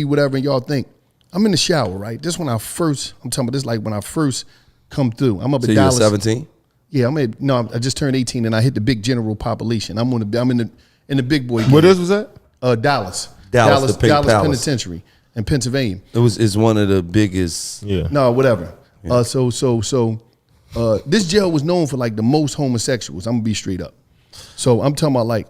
whatever, and y'all think I'm in the shower, right? This when I'm talking about this like when I first come through. I'm up at Dallas. So you're 17? Yeah, I just turned 18 and I hit the big general population. I'm in the big boy game. Where this was at? Dallas. Dallas, the Pink Dallas Palace. Penitentiary in Pennsylvania. It's one of the biggest. Yeah. No, whatever. Yeah. This jail was known for like the most homosexuals. I'm gonna be straight up. So I'm talking about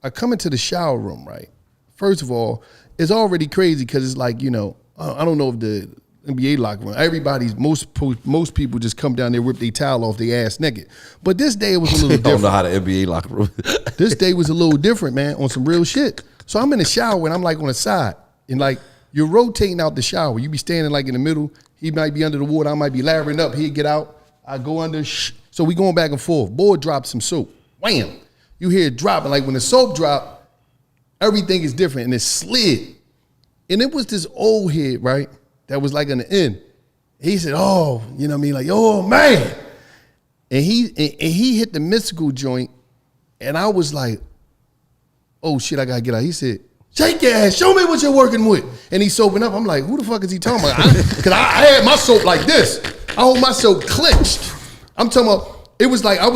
I come into the shower room, right? First of all, it's already crazy because it's like, I don't know if the NBA locker room, most people just come down there, rip their towel off their ass naked. But this day it was a little different. Don't know how the NBA locker room. This day was a little different, man, on some real shit. So I'm in the shower and I'm like on the side. And like you're rotating out the shower. You be standing like in the middle. He might be under the water. I might be lathering up. He'd get out. I go under. So we going back and forth. Boy drops some soap. Wham. You hear it dropping. Like when the soap drop, everything is different. And it slid. And it was this old head, right? That was like on the end. He said, oh, you know what I mean? Like, oh, man. And he hit the mystical joint. And I was like, oh, shit, I got to get out. He said, shake your ass. Show me what you're working with. And he's soaping up. I'm like, who the fuck is he talking about? Because I had my soap like this. I hold my soap clenched. I'm talking about, it was like, it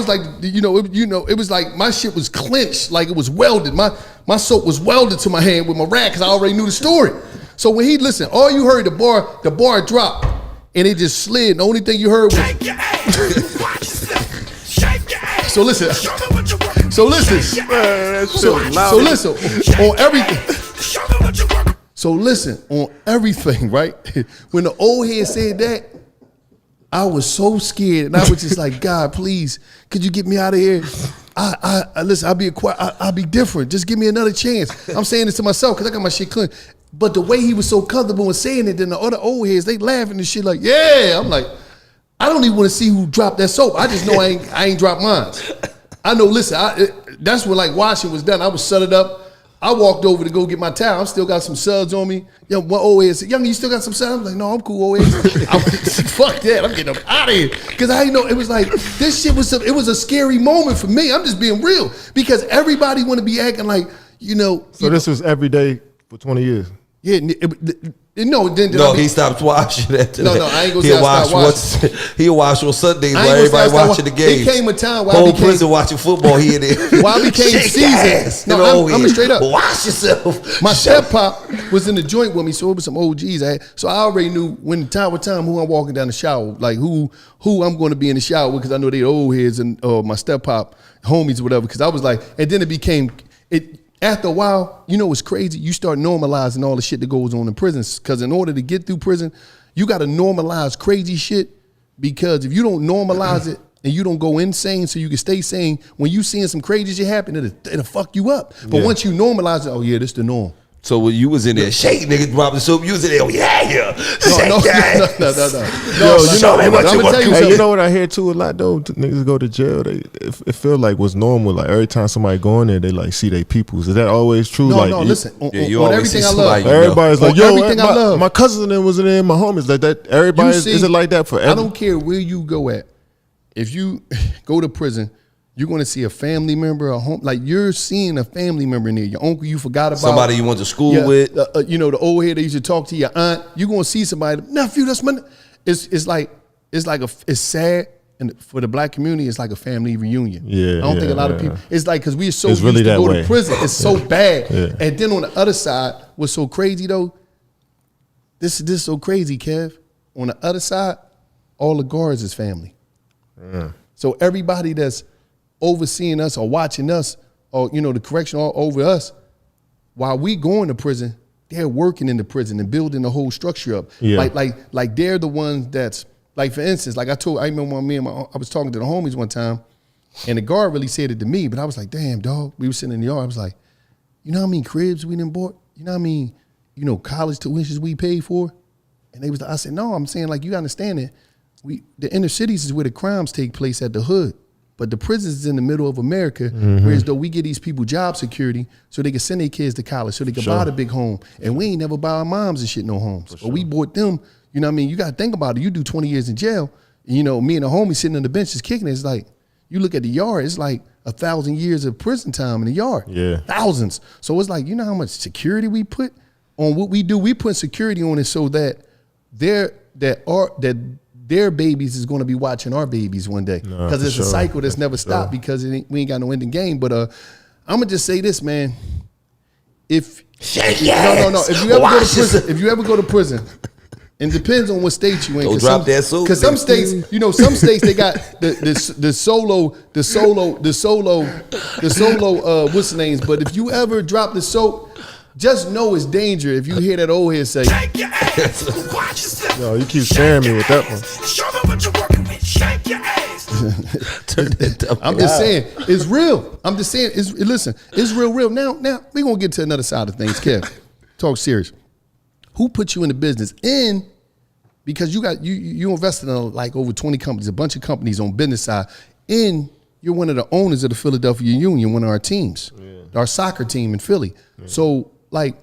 was like my shit was clenched, like it was welded. My soap was welded to my hand with my rag because I already knew the story. So when he listened, all you heard, the bar dropped and it just slid. The only thing you heard was, shake your ass. Watch yourself. Shake your ass. So listen. Show me what you're working. So listen. So listen on everything. Show me what you're working. So listen on everything, right? When the old head said that, I was so scared, and I was just like, God, please, could you get me out of here? Listen, I'll be different. Just give me another chance. I'm saying this to myself because I got my shit clean. But the way he was so comfortable in saying it, then the other old heads, they laughing and shit like, yeah. I'm like, I don't even want to see who dropped that soap. I just know I ain't dropped mine. I know, listen, that's when like washing was done. I was set it up. I walked over to go get my towel. I still got some suds on me. One old head said, young, you still got some suds? I'm like, no, I'm cool, old head. Fuck that, I'm getting up out of here. Because I didn't know, it was like, this shit was a scary moment for me. I'm just being real. Because everybody want to be acting like, So this was every day for 20 years? Yeah, he stopped watching that. No, I ain't gonna say I stopped watching. He'll watch on Sundays while everybody watching the games. It came a time where whole prison watching football here and there. While I became seasoned. No, I'm straight up. Wash yourself. My step-pop was in the joint with me, so it was some OGs. So I already knew when the time was time who I'm walking down the shower, like who I'm going to be in the shower with, because I know they old heads and my step-pop homies or whatever, because I was like, and then it became, after a while, what's crazy? You start normalizing all the shit that goes on in prisons. Because in order to get through prison, you got to normalize crazy shit. Because if you don't normalize it and you don't go insane so you can stay sane, when you seeing some crazy shit happen, it'll fuck you up. But once you normalize it, oh yeah, this the norm. So when you was in there, shake niggas dropping soap, you was in there, No. Show me what you want. Hey, you know what I hear too a lot though? Niggas go to jail, it feel like what's normal. Like every time somebody go in there, they like see they peoples. Is that always true? Listen. On everything I love, everybody's like, yo, everything I love. My cousin was in there, my homies like that. Everybody is it like that for everyone? I don't care where you go at. If you go to prison, you're going to see a family member, a home, like you're seeing a family member in there. Your uncle you forgot about. Somebody you went to school with. The old head that used to talk to your aunt. You're going to see somebody, nephew, that's my, it's sad. And for the black community, it's like a family reunion. Yeah, I don't think a lot of people, it's like, because we're so used to go to prison, it's so bad. Yeah. And then on the other side, what's so crazy though, this is so crazy, Kev. On the other side, all the guards is family. Yeah. So everybody that's overseeing us or watching us or, the correction all over us, while we going to prison, they're working in the prison and building the whole structure up. Yeah. Like they're the ones that's, like for instance, like I remember when I was talking to the homies one time and the guard really said it to me, but I was like, damn, dog. We were sitting in the yard. I was like, you know how many cribs we done bought? You know how many, college tuitions we paid for? And I said, no, I'm saying like, you understand that the inner cities is where the crimes take place at the hood. But the prisons is in the middle of America, whereas though we get these people job security so they can send their kids to college, so they can buy the big home. And we ain't never buy our moms and shit no homes. But we bought them, you know what I mean? You got to think about it. You do 20 years in jail, me and the homie sitting on the bench is kicking it. It's like, you look at the yard, it's like 1,000 years of prison time in the yard. Yeah. Thousands. So it's like, you know how much security we put? on what we do, we put security on it so that their babies is going to be watching our babies one day, because it's a cycle that's never stopped, because we ain't got no ending game. But I'm gonna just say this, man. If you ever go to prison, and it depends on what state you in. Don't drop that soap. Because some states, some states they got the solo, what's the names? But if you ever drop the soap, just know it's danger. If you hear that old head say, shake your ass, watch yourself. Yo, you keep scaring me with that one. Show me what you're working with. Shake your ass. I'm just saying, it's real. I'm just saying, listen, it's real. Now we're gonna get to another side of things, Kev. Talk serious. Who put you in the business? Because you invested in like over 20 companies, a bunch of companies on business side, and you're one of the owners of the Philadelphia Union, one of our teams, our soccer team in Philly. So like,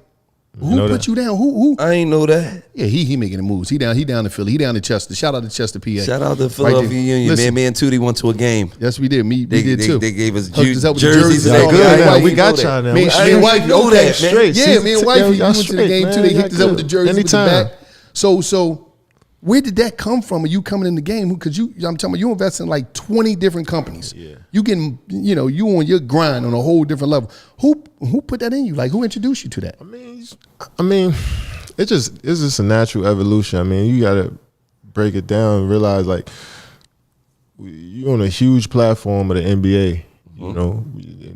who put you down? Who? I ain't know that. Yeah, he making the moves. He down in Philly. He down in Chester. Shout out to Chester, PA. Shout out to Philadelphia Union. Listen, Me and Tootie went to a game. Yes, we did. We did too. They gave us Hooked us up with jerseys. the And jerseys. Good now. Wife, We got y'all now. Me and wife, know that, man. Straight. Yeah, me and wife, we y'all went to the game straight, too. They man. hooked us up with the jerseys Anytime. with the back. So where did that come from? Are you coming in the game? Because I'm telling you invest in like 20 different companies. Yeah. You getting, you on your grind on a whole different level. Who put that in you? Like, who introduced you to that? I mean, it's just a natural evolution. I mean, you gotta break it down and realize like you're on a huge platform of the NBA.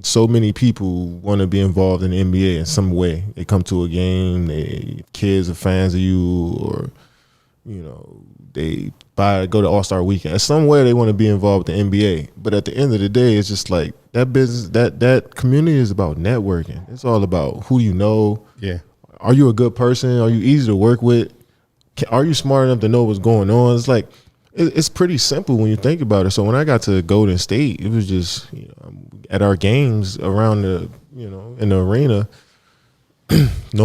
So many people want to be involved in the NBA in some way. They come to a game, kids are fans of you, or they go to All-Star Weekend. In some way, they want to be involved with the NBA. But at the end of the day, it's just like that business, that community is about networking. It's all about who you know. Yeah. Are you a good person? Are you easy to work with? Are you smart enough to know what's going on? It's like, it's pretty simple when you think about it. So when I got to Golden State, it was just, at our games around the, in the arena,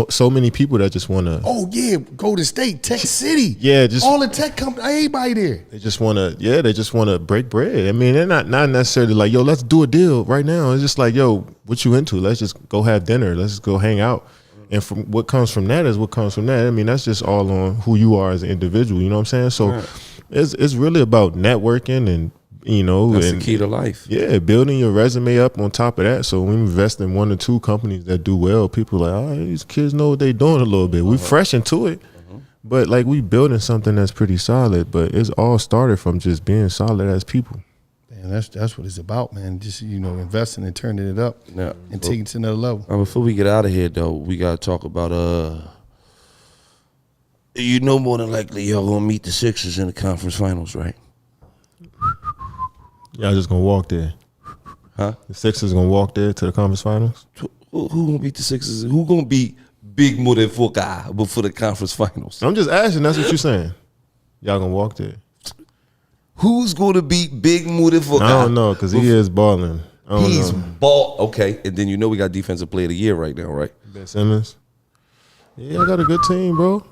so many people that just want to. Oh yeah, Golden State, Tech City. Yeah, just all the tech companies, everybody there. They just want to. Yeah, they just want to break bread. I mean, they're not necessarily like, yo, let's do a deal right now. It's just like, yo, what you into? Let's just go have dinner. Let's just go hang out. And from what comes from that is what comes from that. I mean, that's just all on who you are as an individual. You know what I'm saying? So it's really about networking and. That's the key to life. Yeah, building your resume up on top of that. So when we invest in 1 or 2 companies that do well, people are like, these kids know what they're doing a little bit. We fresh into it, but like we building something that's pretty solid. But it's all started from just being solid as people. Man, that's what it's about, man. Just investing and turning it up and taking it to another level. Before we get out of here, though, we gotta talk about more than likely y'all gonna meet the Sixers in the conference finals, right? Y'all just gonna walk there, huh? The Sixers gonna walk there to the conference finals. Who gonna beat the Sixers? Who gonna beat Big Motherfucker before the conference finals? I'm just asking. That's what you're saying. Y'all gonna walk there. Who's gonna beat Big Motherfucker? I don't know, because he is balling. He's ball. Okay, and then we got Defensive Player of the Year right now, right? Ben Simmons. Yeah, I got a good team, bro.